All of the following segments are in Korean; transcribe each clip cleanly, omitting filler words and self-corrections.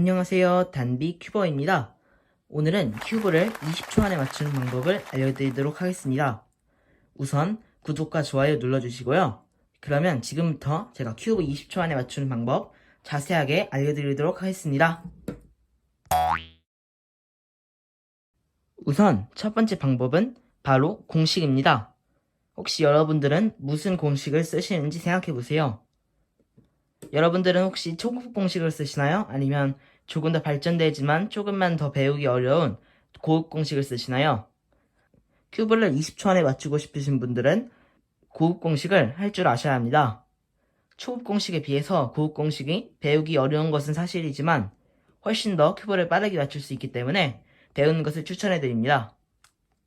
안녕하세요, 단비 큐버입니다. 오늘은 큐브를 20초 안에 맞추는 방법을 알려드리도록 하겠습니다. 우선 구독과 좋아요 눌러주시고요. 그러면 지금부터 제가 큐브 20초 안에 맞추는 방법 자세하게 알려드리도록 하겠습니다. 우선 첫 번째 방법은 바로 공식입니다. 혹시 여러분들은 무슨 공식을 쓰시는지 생각해보세요. 여러분들은 혹시 초급 공식을 쓰시나요? 아니면 조금 더 발전되지만 조금만 더 배우기 어려운 고급 공식을 쓰시나요? 큐브를 20초 안에 맞추고 싶으신 분들은 고급 공식을 할 줄 아셔야 합니다. 초급 공식에 비해서 고급 공식이 배우기 어려운 것은 사실이지만 훨씬 더 큐브를 빠르게 맞출 수 있기 때문에 배우는 것을 추천해드립니다.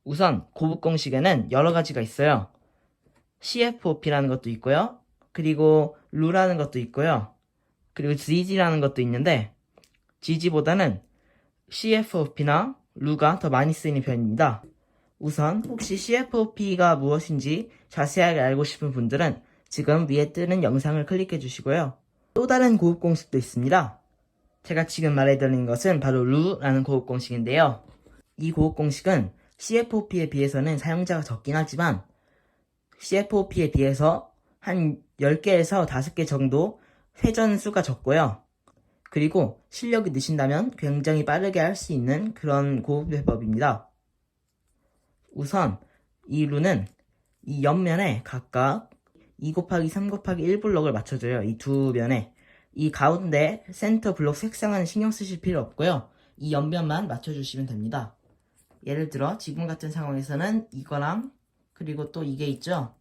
우선 고급 공식에는 여러 가지가 있어요. CFOP라는 것도 있고요. 그리고 루라는 것도 있고요. 그리고 GG라는 것도 있는데 GG보다는 CFOP나 루가 더 많이 쓰이는 편입니다. 우선 혹시 CFOP가 무엇인지 자세하게 알고 싶은 분들은 지금 위에 뜨는 영상을 클릭해 주시고요. 또 다른 고급 공식도 있습니다. 제가 지금 말해드리는 것은 바로 루라는 고급 공식인데요. 이 고급 공식은 CFOP에 비해서는 사용자가 적긴 하지만 CFOP에 비해서 한 10개에서 5개 정도 회전 수가 적고요. 그리고 실력이 느신다면 굉장히 빠르게 할 수 있는 그런 고급 해법입니다. 우선 이 룰은 이 옆면에 각각 2 곱하기 3 곱하기 1 블록을 맞춰줘요. 이 두 면에. 이 가운데 센터 블록 색상은 신경 쓰실 필요 없고요. 이 옆면만 맞춰주시면 됩니다. 예를 들어 지금 같은 상황에서는 이거랑 그리고 또 이게 있죠.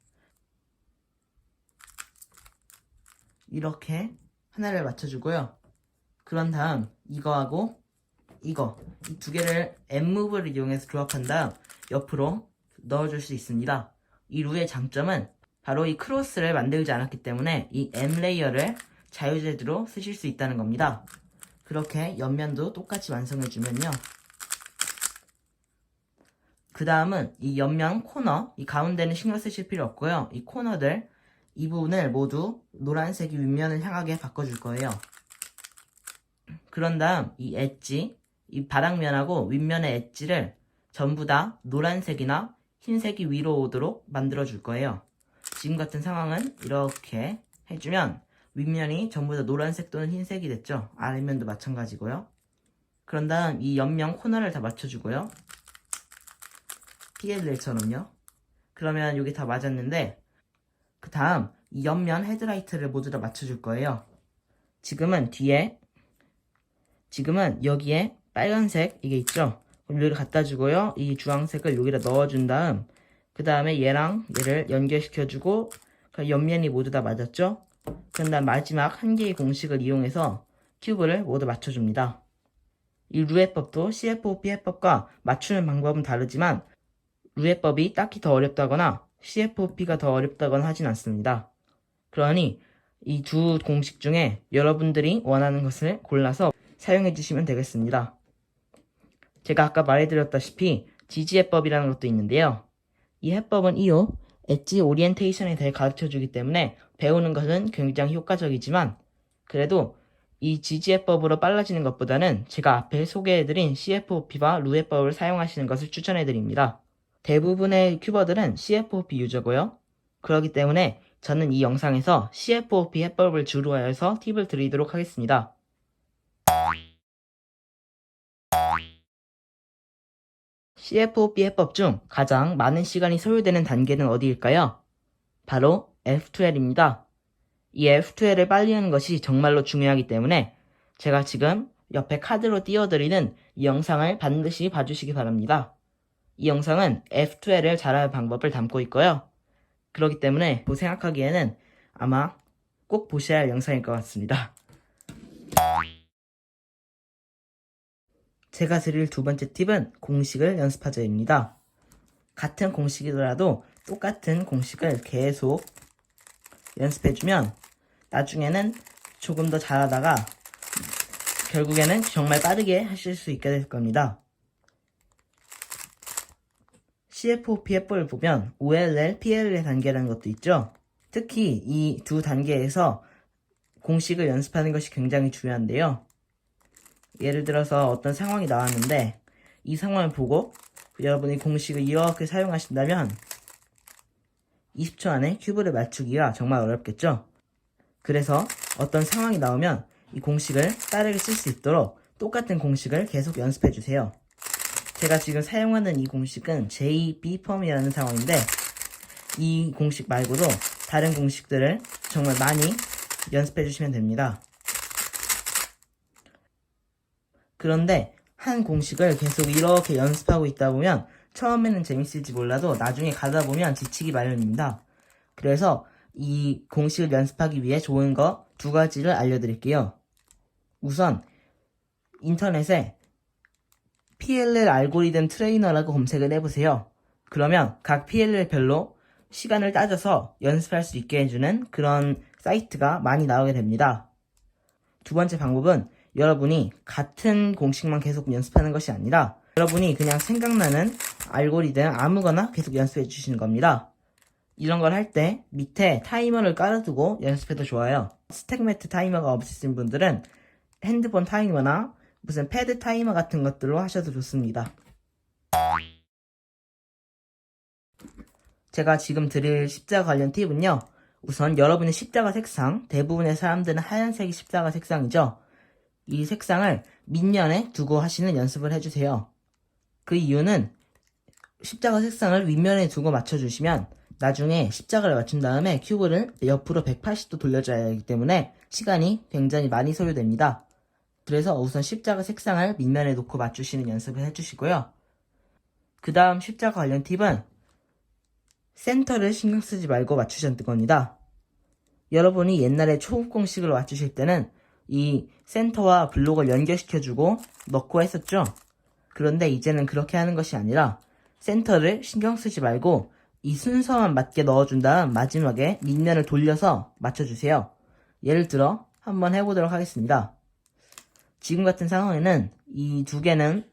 이렇게 하나를 맞춰주고요. 그런 다음 이거하고 이거 이 두 개를 M무브를 이용해서 조합한 다음 옆으로 넣어줄 수 있습니다. 이 룰의 장점은 바로 이 크로스를 만들지 않았기 때문에 이 M 레이어를 자유제대로 쓰실 수 있다는 겁니다. 그렇게 옆면도 똑같이 완성해주면요. 그 다음은 이 옆면 코너, 이 가운데는 신경 쓰실 필요 없고요. 이 코너들, 이 부분을 모두 노란색이 윗면을 향하게 바꿔줄 거예요. 그런 다음 이 엣지, 이 바닥면하고 윗면의 엣지를 전부 다 노란색이나 흰색이 위로 오도록 만들어 줄 거예요. 지금 같은 상황은 이렇게 해주면 윗면이 전부 다 노란색 또는 흰색이 됐죠. 아래면도 마찬가지고요. 그런 다음 이 옆면 코너를 다 맞춰주고요. PLL처럼요. 그러면 여기 다 맞았는데 그 다음 이 옆면 헤드라이트를 모두 다 맞춰줄 거예요. 지금은 여기에 빨간색 이게 있죠. 그럼 여기를 갖다 주고요. 이 주황색을 여기다 넣어준 다음 그 다음에 얘랑 얘를 연결시켜주고 옆면이 모두 다 맞았죠. 그런 다음 마지막 한 개의 공식을 이용해서 큐브를 모두 맞춰줍니다. 이 루해법도 CFOP 해법과 맞추는 방법은 다르지만 루해법이 딱히 더 어렵다거나 CFOP가 더 어렵다거나 하진 않습니다. 그러니 이 두 공식 중에 여러분들이 원하는 것을 골라서 사용해 주시면 되겠습니다. 제가 아까 말해드렸다시피 지지해법이라는 것도 있는데요. 이 해법은 이후 엣지 오리엔테이션에 대해 가르쳐 주기 때문에 배우는 것은 굉장히 효과적이지만 그래도 이 지지해법으로 빨라지는 것보다는 제가 앞에 소개해드린 CFOP와 루해법을 사용하시는 것을 추천해드립니다. 대부분의 큐버들은 CFOP 유저고요. 그렇기 때문에 저는 이 영상에서 CFOP 해법을 주로 하여서 팁을 드리도록 하겠습니다. CFOP 해법 중 가장 많은 시간이 소요되는 단계는 어디일까요? 바로 F2L입니다. 이 F2L을 빨리 하는 것이 정말로 중요하기 때문에 제가 지금 옆에 카드로 띄워드리는 이 영상을 반드시 봐주시기 바랍니다. 이 영상은 F2L을 잘하는 방법을 담고 있고요. 그렇기 때문에 생각하기에는 아마 꼭 보셔야 할 영상일 것 같습니다. 제가 드릴 두 번째 팁은 공식을 연습하자입니다. 같은 공식이더라도 똑같은 공식을 계속 연습해주면 나중에는 조금 더 잘하다가 결국에는 정말 빠르게 하실 수 있게 될 겁니다. CFOP 해법을 보면 OLL, PLL 단계라는 것도 있죠. 특히 이 두 단계에서 공식을 연습하는 것이 굉장히 중요한데요. 예를 들어서 어떤 상황이 나왔는데 이 상황을 보고 여러분이 공식을 이렇게 사용하신다면 20초 안에 큐브를 맞추기가 정말 어렵겠죠? 그래서 어떤 상황이 나오면 이 공식을 빠르게 쓸 수 있도록 똑같은 공식을 계속 연습해 주세요. 제가 지금 사용하는 이 공식은 JB펌이라는 상황인데 이 공식 말고도 다른 공식들을 정말 많이 연습해 주시면 됩니다. 그런데 한 공식을 계속 이렇게 연습하고 있다 보면 처음에는 재밌을지 몰라도 나중에 가다 보면 지치기 마련입니다. 그래서 이 공식을 연습하기 위해 좋은 거 두 가지를 알려드릴게요. 우선 인터넷에 PLL 알고리즘 트레이너라고 검색을 해보세요. 그러면 각 PLL별로 시간을 따져서 연습할 수 있게 해주는 그런 사이트가 많이 나오게 됩니다. 두 번째 방법은 여러분이 같은 공식만 계속 연습하는 것이 아니라 여러분이 그냥 생각나는 알고리즘 아무거나 계속 연습해 주시는 겁니다. 이런 걸 할 때 밑에 타이머를 깔아두고 연습해도 좋아요. 스택매트 타이머가 없으신 분들은 핸드폰 타이머나 무슨 패드 타이머 같은 것들로 하셔도 좋습니다. 제가 지금 드릴 십자가 관련 팁은요. 우선 여러분의 십자가 색상, 대부분의 사람들은 하얀색이 십자가 색상이죠. 이 색상을 밑면에 두고 하시는 연습을 해주세요. 그 이유는 십자가 색상을 윗면에 두고 맞춰주시면 나중에 십자가를 맞춘 다음에 큐브를 옆으로 180도 돌려줘야 하기 때문에 시간이 굉장히 많이 소요됩니다. 그래서 우선 십자가 색상을 밑면에 놓고 맞추시는 연습을 해주시고요. 그 다음 십자가 관련 팁은 센터를 신경 쓰지 말고 맞추셨던 겁니다. 여러분이 옛날에 초급 공식을 맞추실 때는 이 센터와 블록을 연결시켜주고 넣고 했었죠. 그런데 이제는 그렇게 하는 것이 아니라 센터를 신경 쓰지 말고 이 순서만 맞게 넣어준 다음 마지막에 밑면을 돌려서 맞춰주세요. 예를 들어 한번 해보도록 하겠습니다. 지금 같은 상황에는 이 두 개는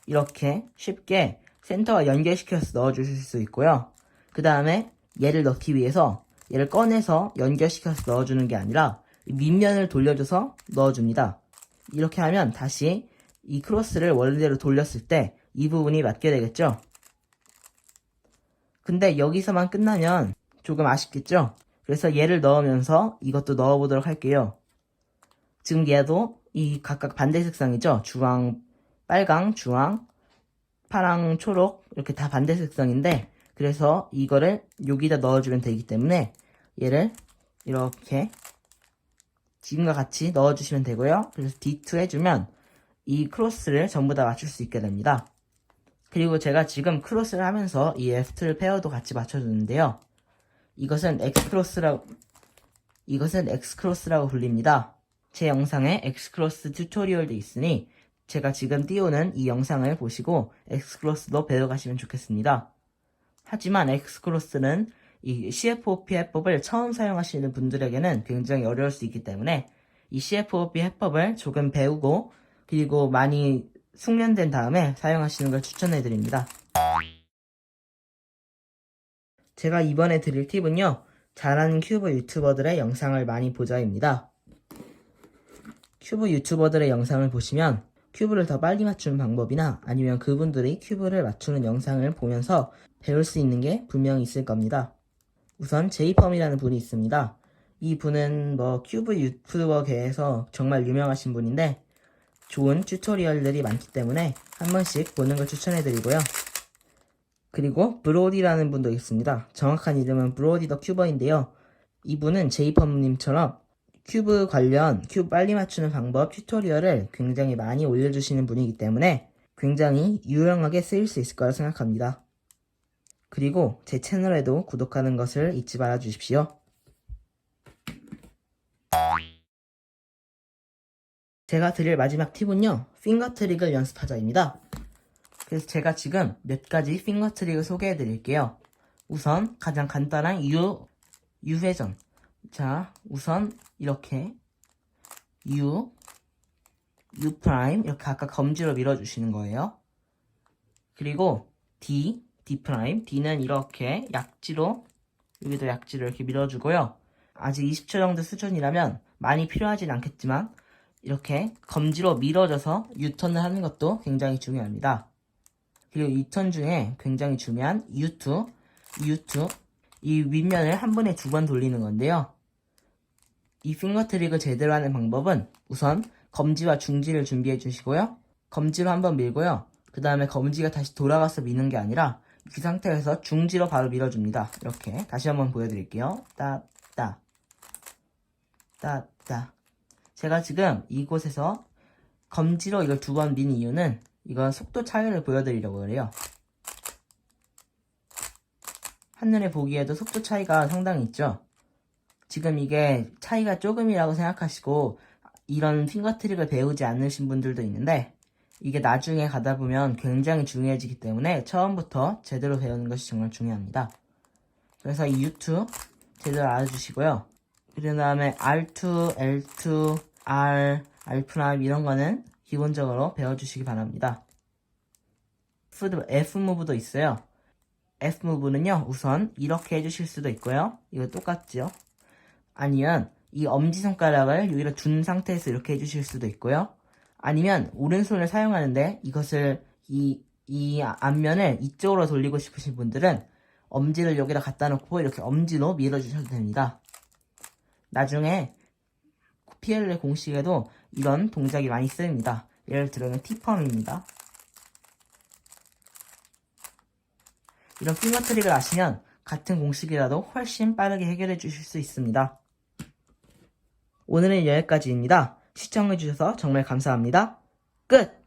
이렇게 쉽게 센터와 연결시켜서 넣어주실 수 있고요. 그 다음에 얘를 넣기 위해서 얘를 꺼내서 연결시켜서 넣어주는 게 아니라 밑면을 돌려줘서 넣어줍니다. 이렇게 하면 다시 이 크로스를 원래대로 돌렸을 때 이 부분이 맞게 되겠죠. 근데 여기서만 끝나면 조금 아쉽겠죠. 그래서 얘를 넣으면서 이것도 넣어보도록 할게요. 지금 얘도 이 각각 반대 색상이죠. 주황, 빨강, 주황, 파랑, 초록 이렇게 다 반대 색상인데 그래서 이거를 여기다 넣어주면 되기 때문에 얘를 이렇게 지금과 같이 넣어주시면 되고요. 그래서 D2 해주면 이 크로스를 전부 다 맞출 수 있게 됩니다. 그리고 제가 지금 크로스를 하면서 이 F2 페어도 같이 맞춰주는데요. 이것은 X크로스라고 불립니다. 제 영상에 X크로스 튜토리얼도 있으니 제가 지금 띄우는 이 영상을 보시고 X크로스도 배워가시면 좋겠습니다. 하지만 X크로스는 이 CFOP 해법을 처음 사용하시는 분들에게는 굉장히 어려울 수 있기 때문에 이 CFOP 해법을 조금 배우고 그리고 많이 숙련된 다음에 사용하시는 걸 추천해드립니다. 제가 이번에 드릴 팁은요. 잘하는 큐브 유튜버들의 영상을 많이 보자입니다. 큐브 유튜버들의 영상을 보시면 큐브를 더 빨리 맞추는 방법이나 아니면 그분들이 큐브를 맞추는 영상을 보면서 배울 수 있는 게 분명히 있을 겁니다. 우선 제이펌이라는 분이 있습니다. 이 분은 큐브 유튜버계에서 정말 유명하신 분인데 좋은 튜토리얼들이 많기 때문에 한 번씩 보는 걸 추천해드리고요. 그리고 브로디라는 분도 있습니다. 정확한 이름은 브로디 더 큐버인데요. 이분은 제이펌님처럼 큐브 관련 큐브 빨리 맞추는 방법 튜토리얼을 굉장히 많이 올려주시는 분이기 때문에 굉장히 유용하게 쓰일 수 있을 거라 생각합니다. 그리고 제 채널에도 구독하는 것을 잊지 말아 주십시오. 제가 드릴 마지막 팁은요. 핑거 트릭을 연습하자입니다. 그래서 제가 지금 몇 가지 핑거 트릭을 소개해 드릴게요. 우선 가장 간단한 U 회전. 자, 우선 이렇게 U 프라임 이렇게 각각 검지로 밀어주시는 거예요. 그리고 D 프라임. D는 이렇게 약지로 여기도 약지로 이렇게 밀어주고요. 아직 20초 정도 수준이라면 많이 필요하진 않겠지만 이렇게 검지로 밀어줘서 유턴을 하는 것도 굉장히 중요합니다. 그리고 유턴 중에 굉장히 중요한 U2, 이 윗면을 한 번에 2번 돌리는 건데요. 이 핑거 트릭을 제대로 하는 방법은 우선 검지와 중지를 준비해 주시고요. 검지로 한번 밀고요. 그 다음에 검지가 다시 돌아가서 미는 게 아니라 그 상태에서 중지로 바로 밀어줍니다. 이렇게 다시 한번 보여드릴게요. 따따 따따. 제가 지금 이곳에서 검지로 이걸 2번 민 이유는 이건 속도 차이를 보여드리려고 그래요. 한눈에 보기에도 속도 차이가 상당히 있죠. 지금 이게 차이가 조금이라고 생각하시고 이런 핑거 트릭을 배우지 않으신 분들도 있는데 이게 나중에 가다 보면 굉장히 중요해지기 때문에 처음부터 제대로 배우는 것이 정말 중요합니다. 그래서 이 U2 제대로 알아주시고요. 그 다음에 R2, L2, R, R' 이런 거는 기본적으로 배워주시기 바랍니다. F 무브도 있어요. F 무브는요, 우선 이렇게 해주실 수도 있고요. 이거 똑같죠? 아니면 이 엄지손가락을 여기다 둔 상태에서 이렇게 해주실 수도 있고요. 아니면 오른손을 사용하는데 이것을 이 앞면을 이쪽으로 돌리고 싶으신 분들은 엄지를 여기다 갖다 놓고 이렇게 엄지로 밀어주셔도 됩니다. 나중에 PLL 공식에도 이런 동작이 많이 쓰입니다. 예를 들면 T펌입니다. 이런 핑거 트릭을 아시면 같은 공식이라도 훨씬 빠르게 해결해 주실 수 있습니다. 오늘은 여기까지입니다. 시청해주셔서 정말 감사합니다. 끝!